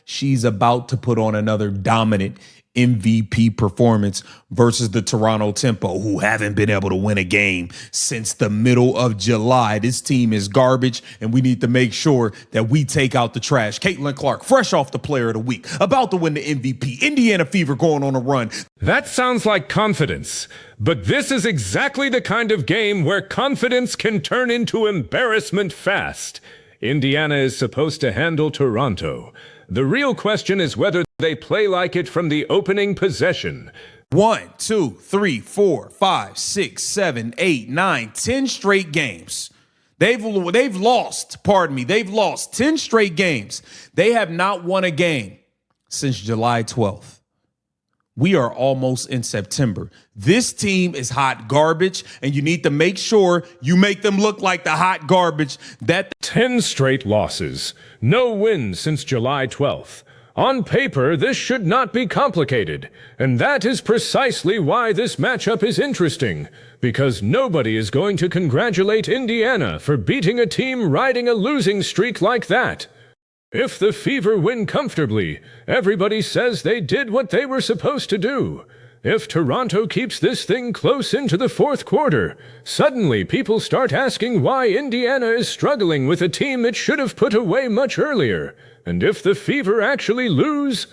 She's about to put on another dominant MVP performance versus the Toronto Tempo, who haven't been able to win a game since the middle of July. This team is garbage, and we need to make sure that we take out the trash. Caitlin Clark, fresh off the Player of the Week, about to win the MVP. Indiana Fever going on a run. That sounds like confidence, but this is exactly the kind of game where confidence can turn into embarrassment fast. Indiana is supposed to handle Toronto. The real question is whether they play like it from the opening possession. 1, 2, 3, 4, 5, 6, 7, 8, 9, 10 straight games. They've lost 10 straight games. They have not won a game since July 12th. We are almost in September. This team is hot garbage, and you need to make sure you make them look like the hot garbage that 10 straight losses. No wins since July 12th. On paper, this should not be complicated, and that is precisely why this matchup is interesting, because nobody is going to congratulate Indiana for beating a team riding a losing streak like that. If the Fever win comfortably, everybody says they did what they were supposed to do. If Toronto keeps this thing close into the fourth quarter, suddenly people start asking why Indiana is struggling with a team it should have put away much earlier. And if the Fever actually lose,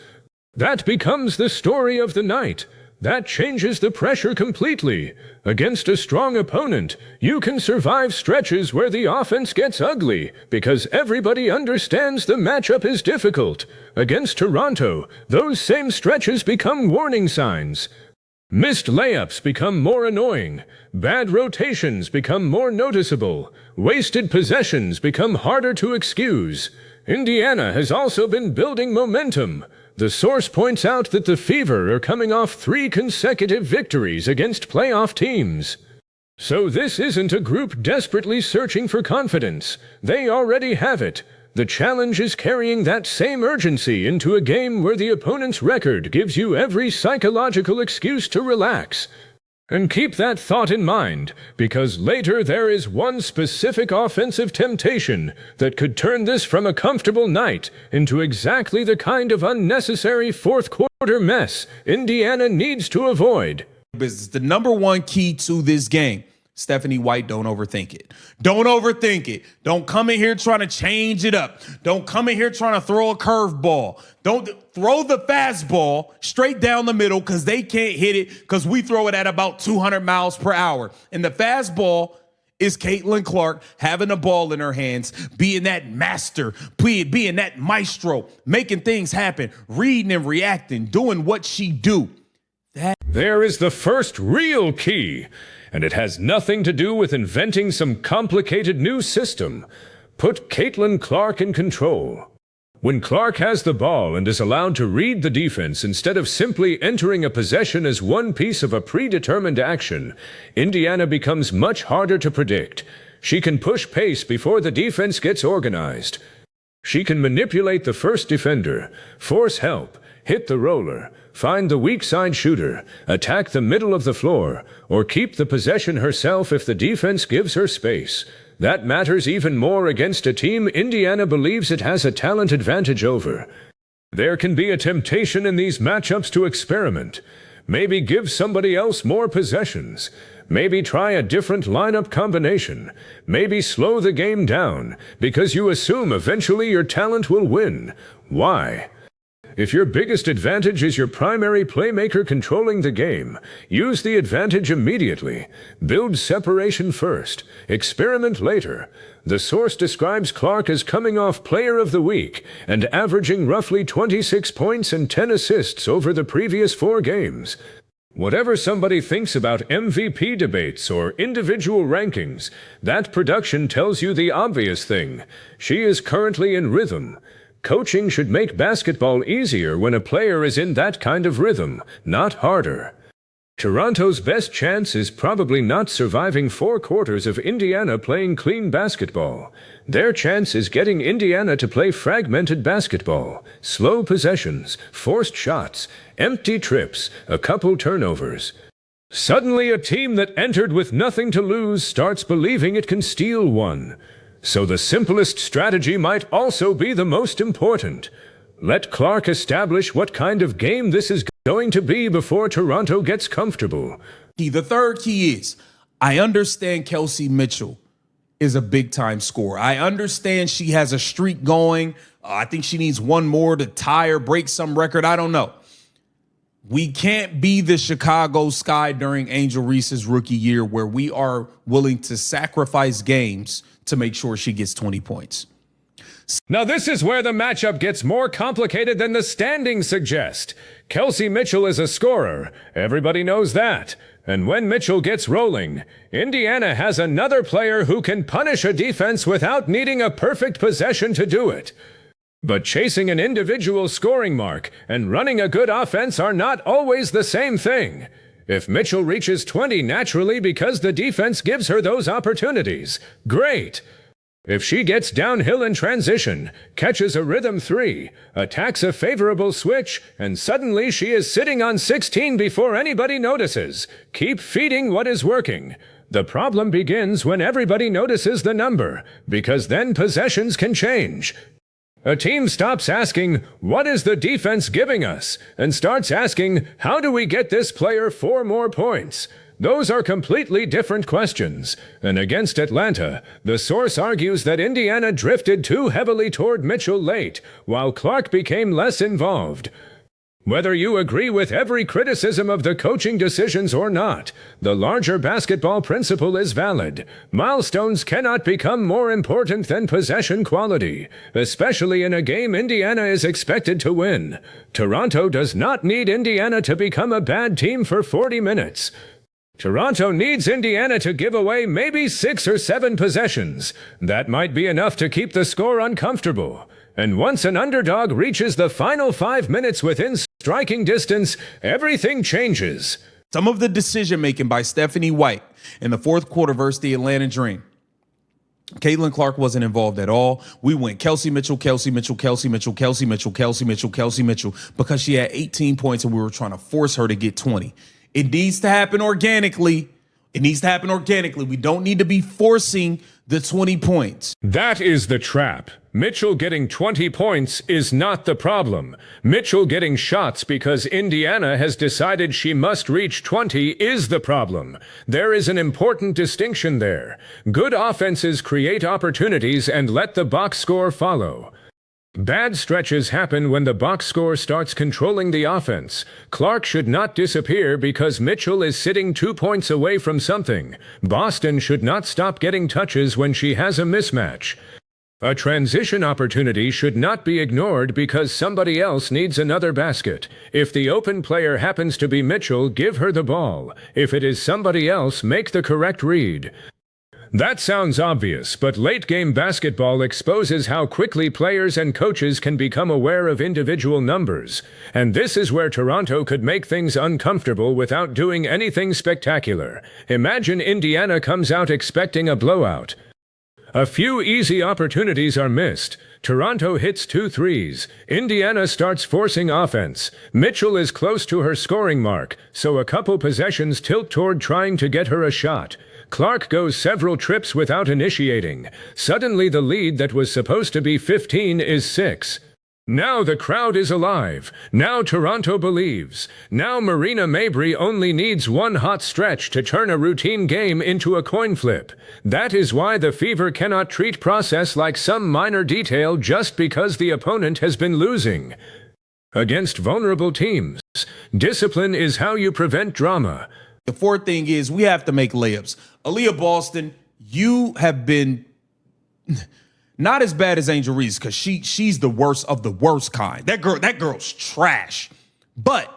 that becomes the story of the night. That changes the pressure completely. Against a strong opponent, you can survive stretches where the offense gets ugly because everybody understands the matchup is difficult. Against Toronto, those same stretches become warning signs. Missed layups become more annoying. Bad rotations become more noticeable. Wasted possessions become harder to excuse. Indiana has also been building momentum. The source points out that the Fever are coming off 3 consecutive victories against playoff teams. So this isn't a group desperately searching for confidence. They already have it. The challenge is carrying that same urgency into a game where the opponent's record gives you every psychological excuse to relax. And keep that thought in mind, because later there is one specific offensive temptation that could turn this from a comfortable night into exactly the kind of unnecessary fourth-quarter mess Indiana needs to avoid. It's the number one key to this game. Stephanie White, don't overthink it. Don't overthink it. Don't come in here trying to change it up. Don't come in here trying to throw a curveball. Don't throw the fastball straight down the middle because they can't hit it because we throw it at about 200 miles per hour. And the fastball is Caitlin Clark having the ball in her hands, being that master, being that maestro, making things happen, reading and reacting, doing what she do. There is the first real key. And it has nothing to do with inventing some complicated new system. Put Caitlin Clark in control. When Clark has the ball and is allowed to read the defense instead of simply entering a possession as one piece of a predetermined action, Indiana becomes much harder to predict. She can push pace before the defense gets organized. She can manipulate the first defender, force help, hit the roller, find the weak side shooter, attack the middle of the floor, or keep the possession herself if the defense gives her space. That matters even more against a team Indiana believes it has a talent advantage over. There can be a temptation in these matchups to experiment. Maybe give somebody else more possessions. Maybe try a different lineup combination. Maybe slow the game down, because you assume eventually your talent will win. Why? If your biggest advantage is your primary playmaker controlling the game, use the advantage immediately. Build separation first. Experiment later. The source describes Clark as coming off Player of the Week and averaging roughly 26 points and 10 assists over the previous 4 games. Whatever somebody thinks about MVP debates or individual rankings, that production tells you the obvious thing. She is currently in rhythm. Coaching should make basketball easier when a player is in that kind of rhythm, not harder. Toronto's best chance is probably not surviving 4 quarters of Indiana playing clean basketball. Their chance is getting Indiana to play fragmented basketball, slow possessions, forced shots, empty trips, a couple turnovers. Suddenly a team that entered with nothing to lose starts believing it can steal one. So the simplest strategy might also be the most important. Let Clark establish what kind of game this is going to be before Toronto gets comfortable. The third key is, I understand Kelsey Mitchell is a big-time scorer. I understand she has a streak going. I think she needs one more to tie or break some record. I don't know. We can't be the Chicago Sky during Angel Reese's rookie year where we are willing to sacrifice games to make sure she gets 20 points. Now this is where the matchup gets more complicated than the standings suggest. Kelsey Mitchell is a scorer. Everybody knows that. And when Mitchell gets rolling, Indiana has another player who can punish a defense without needing a perfect possession to do it. But chasing an individual scoring mark and running a good offense are not always the same thing. If Mitchell reaches 20 naturally because the defense gives her those opportunities, great. If she gets downhill in transition, catches a rhythm three, attacks a favorable switch, and suddenly she is sitting on 16 before anybody notices, keep feeding what is working. The problem begins when everybody notices the number, because then possessions can change. A team stops asking, what is the defense giving us? And starts asking, how do we get this player 4 more points? Those are completely different questions. And against Atlanta, the source argues that Indiana drifted too heavily toward Mitchell late, while Clark became less involved. Whether you agree with every criticism of the coaching decisions or not, the larger basketball principle is valid. Milestones cannot become more important than possession quality, especially in a game Indiana is expected to win. Toronto does not need Indiana to become a bad team for 40 minutes. Toronto needs Indiana to give away maybe 6 or 7 possessions. That might be enough to keep the score uncomfortable. And once an underdog reaches the final 5 minutes within striking distance, everything changes. Some of the decision-making by Stephanie White in the fourth quarter versus the Atlanta Dream. Caitlin Clark wasn't involved at all. We went Kelsey Mitchell, Kelsey Mitchell, Kelsey Mitchell, Kelsey Mitchell, Kelsey Mitchell, Kelsey Mitchell, because she had 18 points and we were trying to force her to get 20. It needs to happen organically. It needs to happen organically. We don't need to be forcing the 20 points. That is the trap. Mitchell getting 20 points is not the problem. Mitchell getting shots because Indiana has decided she must reach 20 is the problem. There is an important distinction there. Good offenses create opportunities and let the box score follow. Bad stretches happen when the box score starts controlling the offense. Clark should not disappear because Mitchell is sitting 2 points away from something. Boston should not stop getting touches when she has a mismatch. A transition opportunity should not be ignored because somebody else needs another basket. If the open player happens to be Mitchell, give her the ball. If it is somebody else, make the correct read. That sounds obvious, but late-game basketball exposes how quickly players and coaches can become aware of individual numbers. And this is where Toronto could make things uncomfortable without doing anything spectacular. Imagine Indiana comes out expecting a blowout. A few easy opportunities are missed. Toronto hits 2 threes. Indiana starts forcing offense. Mitchell is close to her scoring mark, so a couple possessions tilt toward trying to get her a shot. Clark goes several trips without initiating. Suddenly the lead that was supposed to be 15 is 6. Now the crowd is alive. Now Toronto believes. Now Marina Mabrey only needs one hot stretch to turn a routine game into a coin flip. That is why the Fever cannot treat process like some minor detail just because the opponent has been losing. Against vulnerable teams, discipline is how you prevent drama. The fourth thing is we have to make layups. Aaliyah Boston, you have been not as bad as Angel Reese because she's the worst of the worst kind. That girl's trash. But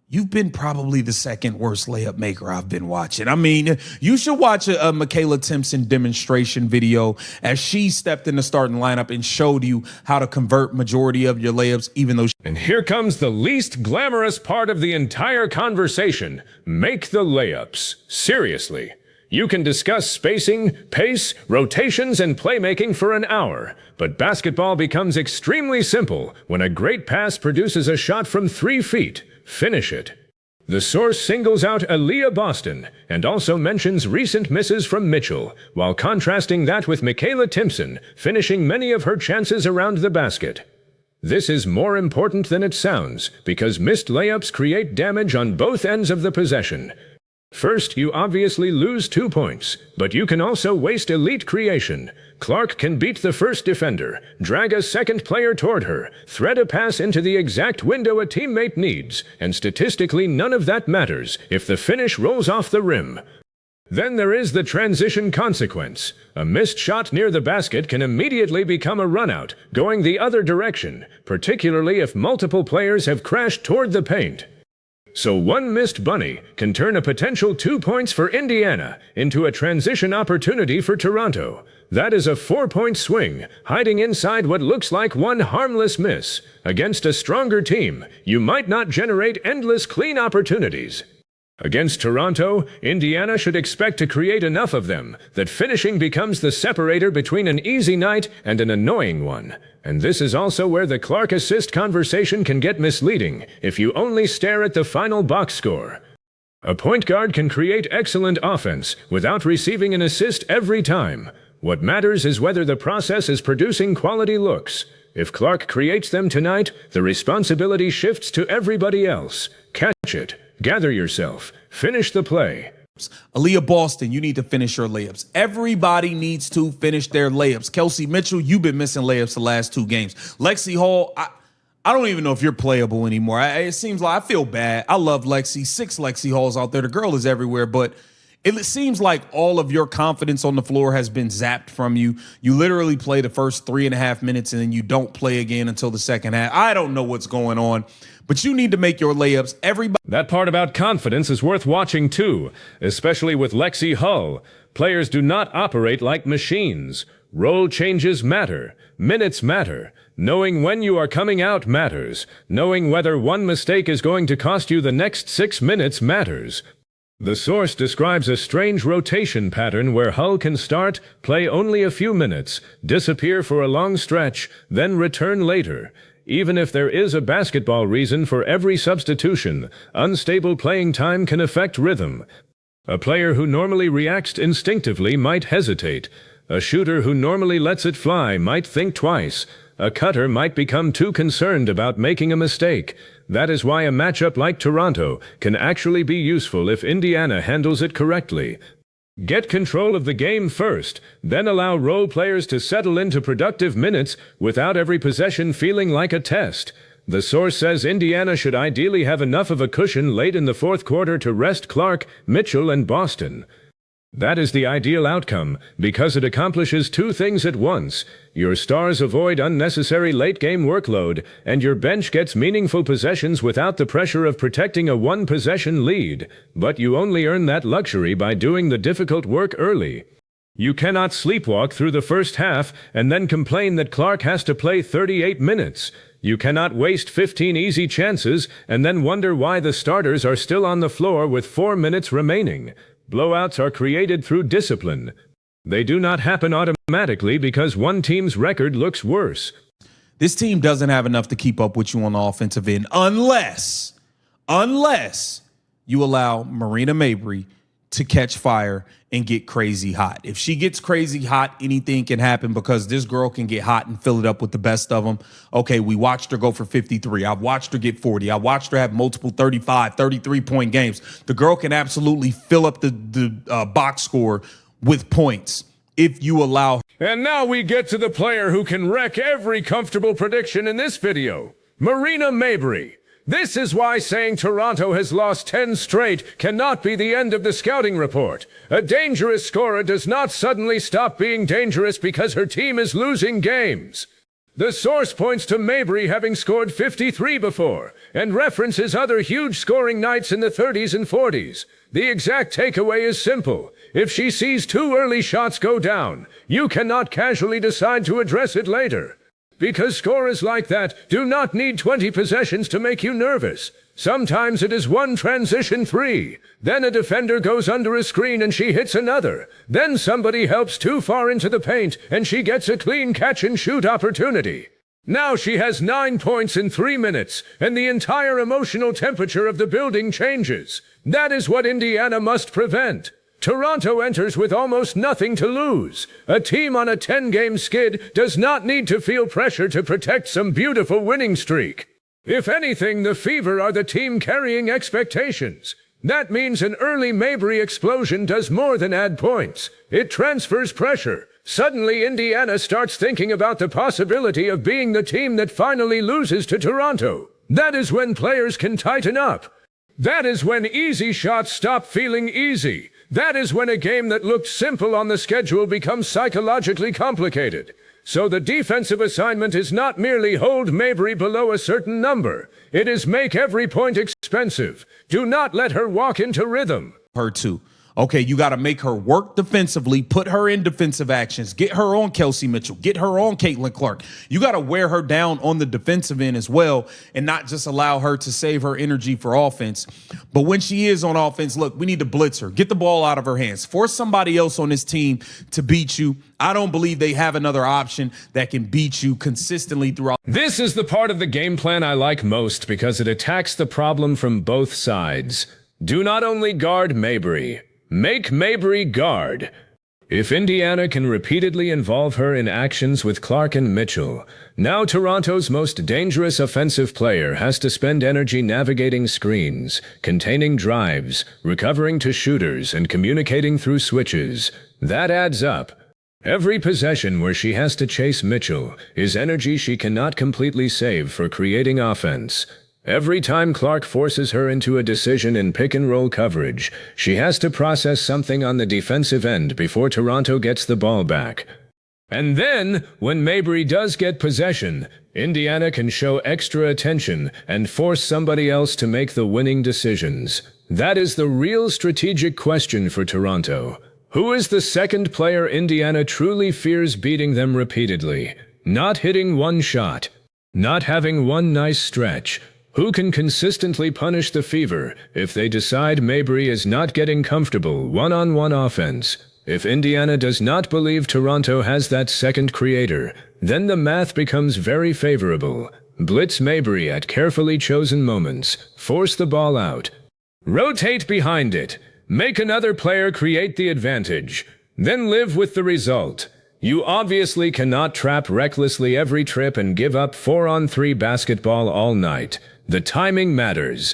you've been probably the second worst layup maker I've been watching. I mean, you should watch a Michaela Timpson demonstration video as she stepped in the starting lineup and showed you how to convert majority of your layups, even though. And here comes the least glamorous part of the entire conversation. Make the layups. Seriously. You can discuss spacing, pace, rotations, and playmaking for an hour. But basketball becomes extremely simple when a great pass produces a shot from 3 feet. Finish it. The source singles out Aaliyah Boston and also mentions recent misses from Mitchell, while contrasting that with Michaela Timpson finishing many of her chances around the basket. This is more important than it sounds, because missed layups create damage on both ends of the possession. First, you obviously lose 2 points, but you can also waste elite creation. Clark can beat the first defender, drag a second player toward her, thread a pass into the exact window a teammate needs, and statistically none of that matters if the finish rolls off the rim. Then there is the transition consequence. A missed shot near the basket can immediately become a runout, going the other direction, particularly if multiple players have crashed toward the paint. So one missed bunny can turn a potential 2 points for Indiana into a transition opportunity for Toronto. That is a 4-point swing, hiding inside what looks like one harmless miss. Against a stronger team, you might not generate endless clean opportunities. Against Toronto, Indiana should expect to create enough of them that finishing becomes the separator between an easy night and an annoying one. And this is also where the Clark assist conversation can get misleading if you only stare at the final box score. A point guard can create excellent offense without receiving an assist every time. What matters is whether the process is producing quality looks. If Clark creates them tonight, the responsibility shifts to everybody else. Catch it. Gather yourself. Finish the play. Aaliyah Boston, you need to finish your layups. Everybody needs to finish their layups. Kelsey Mitchell, you've been missing layups the last 2 games. Lexi Hall, I don't even know if you're playable anymore. It seems like I feel bad. I love Lexi. 6 Lexi Halls out there. The girl is everywhere, but it seems like all of your confidence on the floor has been zapped from you. You literally play the first 3.5 minutes and then you don't play again until the second half. I don't know what's going on. But you need to make your layups. Everybody. That part about confidence is worth watching too, especially with Lexi Hull. Players do not operate like machines. Role changes matter. Minutes matter. Knowing when you are coming out matters. Knowing whether one mistake is going to cost you the next 6 minutes matters. The source describes a strange rotation pattern where Hull can start, play only a few minutes, disappear for a long stretch, then return later. Even if there is a basketball reason for every substitution, unstable playing time can affect rhythm. A player who normally reacts instinctively might hesitate. A shooter who normally lets it fly might think twice. A cutter might become too concerned about making a mistake. That is why a matchup like Toronto can actually be useful if Indiana handles it correctly. Get control of the game first, then allow role players to settle into productive minutes without every possession feeling like a test. The source says Indiana should ideally have enough of a cushion late in the fourth quarter to rest Clark, Mitchell, and Boston. That is the ideal outcome, because it accomplishes 2 things at once. Your stars avoid unnecessary late-game workload, and your bench gets meaningful possessions without the pressure of protecting a 1-possession lead. But you only earn that luxury by doing the difficult work early. You cannot sleepwalk through the first half and then complain that Clark has to play 38 minutes. You cannot waste 15 easy chances and then wonder why the starters are still on the floor with 4 minutes remaining. Blowouts are created through discipline. They do not happen automatically because one team's record looks worse. This team doesn't have enough to keep up with you on the offensive end unless you allow Marina Mabrey to catch fire and get crazy hot. If she gets crazy hot, anything can happen because this girl can get hot and fill it up with the best of them. Okay, we watched her go for 53. I've watched her get 40. I watched her have multiple 35, 33-point games. The girl can absolutely fill up the box score with points if you allow her. And now we get to the player who can wreck every comfortable prediction in this video, Marina Mabrey. This is why saying Toronto has lost 10 straight cannot be the end of the scouting report. A dangerous scorer does not suddenly stop being dangerous because her team is losing games. The source points to Mabrey having scored 53 before, and references other huge scoring nights in the 30s and 40s. The exact takeaway is simple. If she sees 2 early shots go down, you cannot casually decide to address it later. Because scorers like that do not need 20 possessions to make you nervous. Sometimes it is 1 transition 3. Then a defender goes under a screen and she hits another. Then somebody helps too far into the paint and she gets a clean catch and shoot opportunity. Now she has 9 points in 3 minutes and the entire emotional temperature of the building changes. That is what Indiana must prevent. Toronto enters with almost nothing to lose. A team on a 10-game skid does not need to feel pressure to protect some beautiful winning streak. If anything, the Fever are the team carrying expectations. That means an early Mabry explosion does more than add points. It transfers pressure. Suddenly, Indiana starts thinking about the possibility of being the team that finally loses to Toronto. That is when players can tighten up. That is when easy shots stop feeling easy. That is when a game that looked simple on the schedule becomes psychologically complicated. So the defensive assignment is not merely hold Mabry below a certain number. It is make every point expensive. Do not let her walk into rhythm. Her too. Okay, you got to make her work defensively, put her in defensive actions, get her on Kelsey Mitchell, get her on Caitlin Clark. You got to wear her down on the defensive end as well and not just allow her to save her energy for offense. But when she is on offense, look, we need to blitz her, get the ball out of her hands, force somebody else on this team to beat you. I don't believe they have another option that can beat you consistently throughout. This is the part of the game plan I like most because it attacks the problem from both sides. Do not only guard Mabry. Make Mabry guard. If Indiana can repeatedly involve her in actions with Clark and Mitchell, now Toronto's most dangerous offensive player has to spend energy navigating screens, containing drives, recovering to shooters, and communicating through switches. That adds up. Every possession where she has to chase Mitchell is energy she cannot completely save for creating offense. Every time Clark forces her into a decision in pick-and-roll coverage, she has to process something on the defensive end before Toronto gets the ball back. And then, when Mabry does get possession, Indiana can show extra attention and force somebody else to make the winning decisions. That is the real strategic question for Toronto. Who is the second player Indiana truly fears beating them repeatedly? Not hitting one shot. Not having one nice stretch. Who can consistently punish the Fever if they decide Mabry is not getting comfortable one-on-one offense? If Indiana does not believe Toronto has that second creator, then the math becomes very favorable. Blitz Mabry at carefully chosen moments. Force the ball out. Rotate behind it. Make another player create the advantage. Then live with the result. You obviously cannot trap recklessly every trip and give up 4-on-3 basketball all night. The timing matters.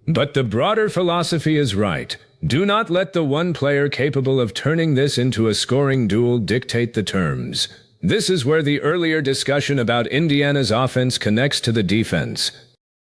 But the broader philosophy is right. Do not let the one player capable of turning this into a scoring duel dictate the terms. This is where the earlier discussion about Indiana's offense connects to the defense.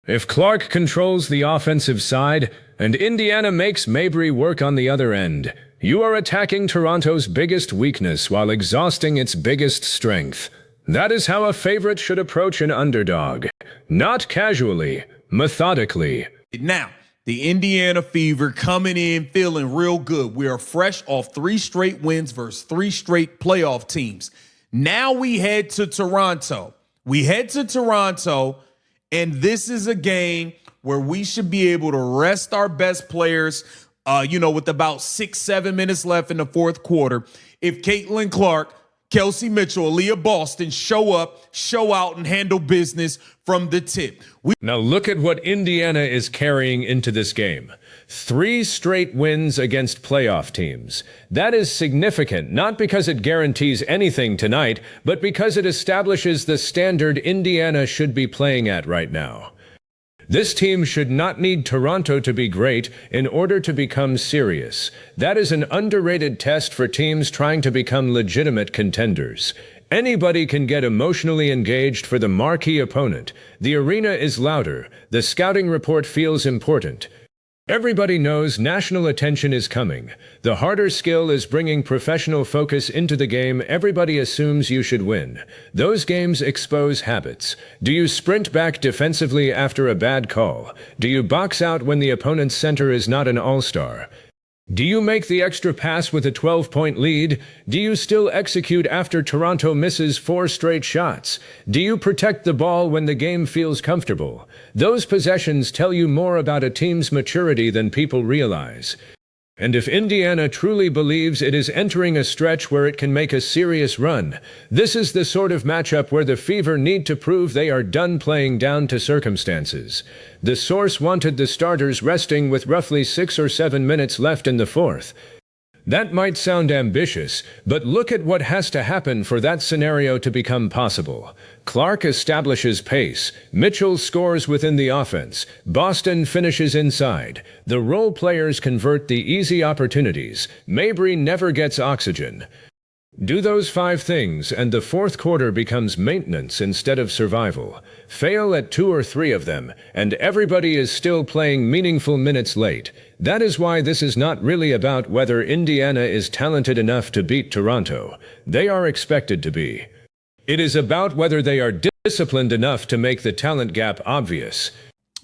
If Clark controls the offensive side, and Indiana makes Mabry work on the other end, you are attacking Toronto's biggest weakness while exhausting its biggest strength. That is how a favorite should approach an underdog. Not casually, methodically. Now, the Indiana Fever coming in feeling real good. We are fresh off 3 straight wins versus 3 straight playoff teams. Now we head to Toronto. And this is a game where we should be able to rest our best players, with about 6-7 minutes left in the fourth quarter. If Caitlin Clark, Kelsey Mitchell, Aaliyah Boston show up, show out, and handle business from the tip. Now look at what Indiana is carrying into this game. 3 straight wins against playoff teams. That is significant, not because it guarantees anything tonight, but because it establishes the standard Indiana should be playing at right now. This team should not need Toronto to be great in order to become serious. That is an underrated test for teams trying to become legitimate contenders. Anybody can get emotionally engaged for the marquee opponent. The arena is louder. The scouting report feels important. Everybody knows national attention is coming. The harder skill is bringing professional focus into the game. Everybody assumes you should win. Those games expose habits. Do you sprint back defensively after a bad call? Do you box out when the opponent's center is not an all-star? Do you make the extra pass with a 12-point lead? Do you still execute after Toronto misses 4 straight shots? Do you protect the ball when the game feels comfortable? Those possessions tell you more about a team's maturity than people realize. And if Indiana truly believes it is entering a stretch where it can make a serious run, this is the sort of matchup where the Fever need to prove they are done playing down to circumstances. The source wanted the starters resting with roughly 6 or 7 minutes left in the fourth. That might sound ambitious, but look at what has to happen for that scenario to become possible. Clark establishes pace, Mitchell scores within the offense, Boston finishes inside, the role players convert the easy opportunities, Mabry never gets oxygen. Do those 5 things and the fourth quarter becomes maintenance instead of survival. Fail at 2 or 3 of them, and everybody is still playing meaningful minutes late. That is why this is not really about whether Indiana is talented enough to beat Toronto. They are expected to be. It is about whether they are disciplined enough to make the talent gap obvious.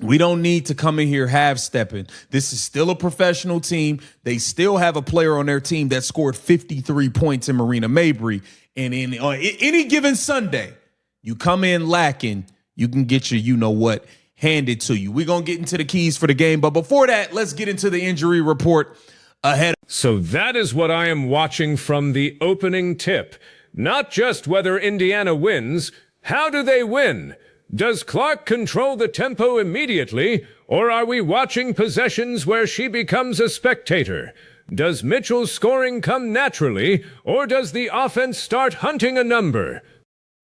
We don't need to come in here half-stepping. This is still a professional team. They still have a player on their team that scored 53 points in Marina Mabry. And in any given Sunday, you come in lacking, you can get your you-know-what handed to you. We're going to get into the keys for the game. But before that, let's get into the injury report ahead. So that is what I am watching from the opening tip. Not just whether Indiana wins, how do they win? Does Clark control the tempo immediately, or are we watching possessions where she becomes a spectator? Does Mitchell's scoring come naturally, or does the offense start hunting a number?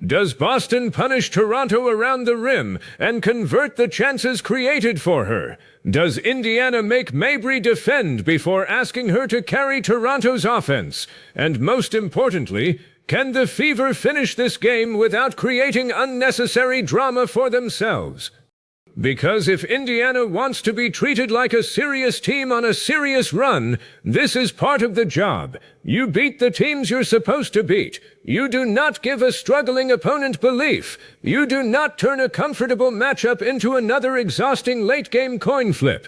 Does Boston punish Toronto around the rim and convert the chances created for her? Does Indiana make Mabry defend before asking her to carry Toronto's offense? And most importantly, can the Fever finish this game without creating unnecessary drama for themselves? Because if Indiana wants to be treated like a serious team on a serious run, this is part of the job. You beat the teams you're supposed to beat. You do not give a struggling opponent belief. You do not turn a comfortable matchup into another exhausting late-game coin flip.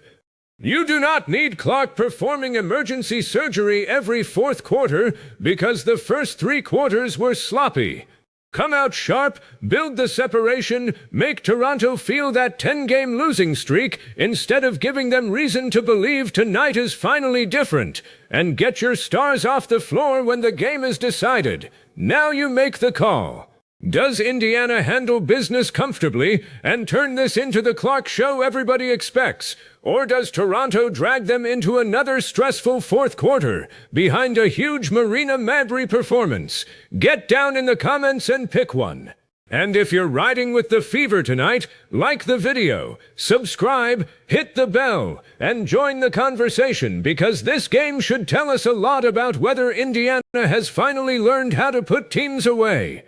You do not need Clark performing emergency surgery every fourth quarter because the first 3 quarters were sloppy. Come out sharp, build the separation, make Toronto feel that 10-game losing streak instead of giving them reason to believe tonight is finally different, and get your stars off the floor when the game is decided. Now you make the call. Does Indiana handle business comfortably and turn this into the Clark show everybody expects? Or does Toronto drag them into another stressful fourth quarter behind a huge Marina Mabry performance? Get down in the comments and pick one. And if you're riding with the Fever tonight, like the video, subscribe, hit the bell, and join the conversation because this game should tell us a lot about whether Indiana has finally learned how to put teams away.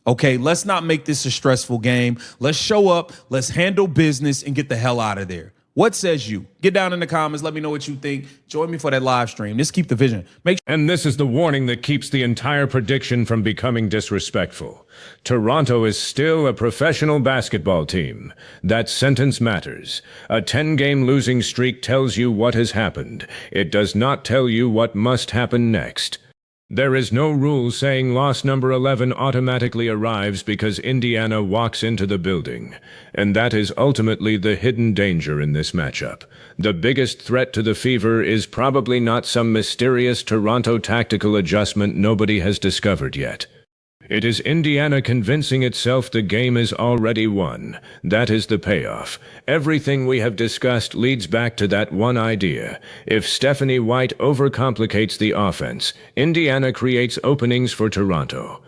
Okay, let's not make this a stressful game. Let's show up, let's handle business, and get the hell out of there. What says you? Get down in the comments. Let me know what you think. Join me for that live stream. Just keep the vision. And this is the warning that keeps the entire prediction from becoming disrespectful. Toronto is still a professional basketball team. That sentence matters. A 10-game losing streak tells you what has happened. It does not tell you what must happen next. There is no rule saying loss number 11 automatically arrives because Indiana walks into the building. And that is ultimately the hidden danger in this matchup. The biggest threat to the Fever is probably not some mysterious Toronto tactical adjustment nobody has discovered yet. It is Indiana convincing itself the game is already won. That is the payoff. Everything we have discussed leads back to that one idea. If Stephanie White overcomplicates the offense, Indiana creates openings for Toronto.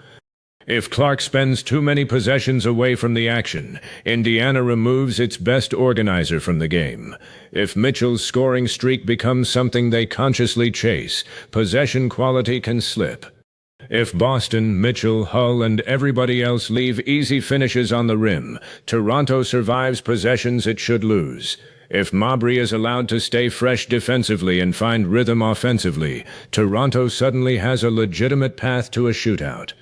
If Clark spends too many possessions away from the action, Indiana removes its best organizer from the game. If Mitchell's scoring streak becomes something they consciously chase, possession quality can slip. If Boston, Mitchell, Hull, and everybody else leave easy finishes on the rim, Toronto survives possessions it should lose. If Mabry is allowed to stay fresh defensively and find rhythm offensively, Toronto suddenly has a legitimate path to a shootout.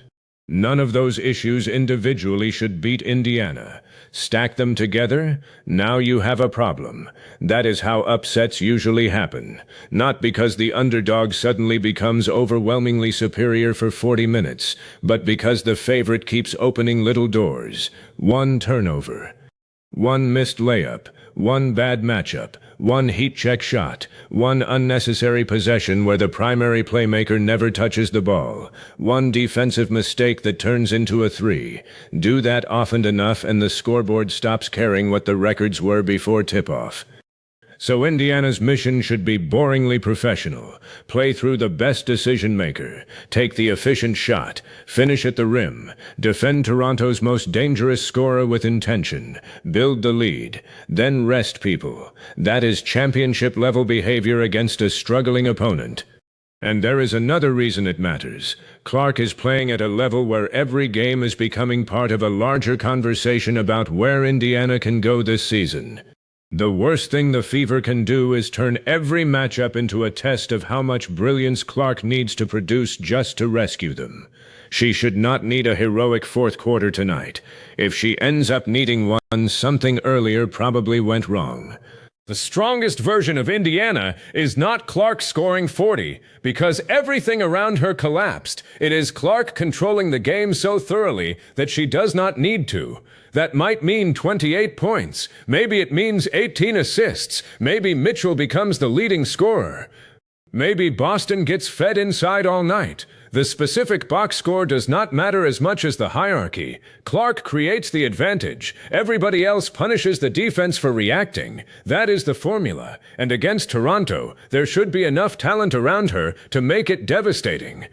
None of those issues individually should beat Indiana. Stack them together, now you have a problem. That is how upsets usually happen. Not because the underdog suddenly becomes overwhelmingly superior for 40 minutes, but because the favorite keeps opening little doors. One turnover. One missed layup, one bad matchup, one heat check shot, one unnecessary possession where the primary playmaker never touches the ball, one defensive mistake that turns into a 3. Do that often enough and the scoreboard stops caring what the records were before tip-off. So Indiana's mission should be boringly professional. Play through the best decision maker, take the efficient shot, finish at the rim, defend Toronto's most dangerous scorer with intention, build the lead, then rest people. That is championship-level behavior against a struggling opponent. And there is another reason it matters. Clark is playing at a level where every game is becoming part of a larger conversation about where Indiana can go this season. The worst thing the Fever can do is turn every matchup into a test of how much brilliance Clark needs to produce just to rescue them. She should not need a heroic fourth quarter tonight. If she ends up needing one, something earlier probably went wrong. The strongest version of Indiana is not Clark scoring 40, because everything around her collapsed. It is Clark controlling the game so thoroughly that she does not need to. That might mean 28 points. Maybe it means 18 assists. Maybe Mitchell becomes the leading scorer. Maybe Boston gets fed inside all night. The specific box score does not matter as much as the hierarchy. Clark creates the advantage. Everybody else punishes the defense for reacting. That is the formula. And against Toronto, there should be enough talent around her to make it devastating.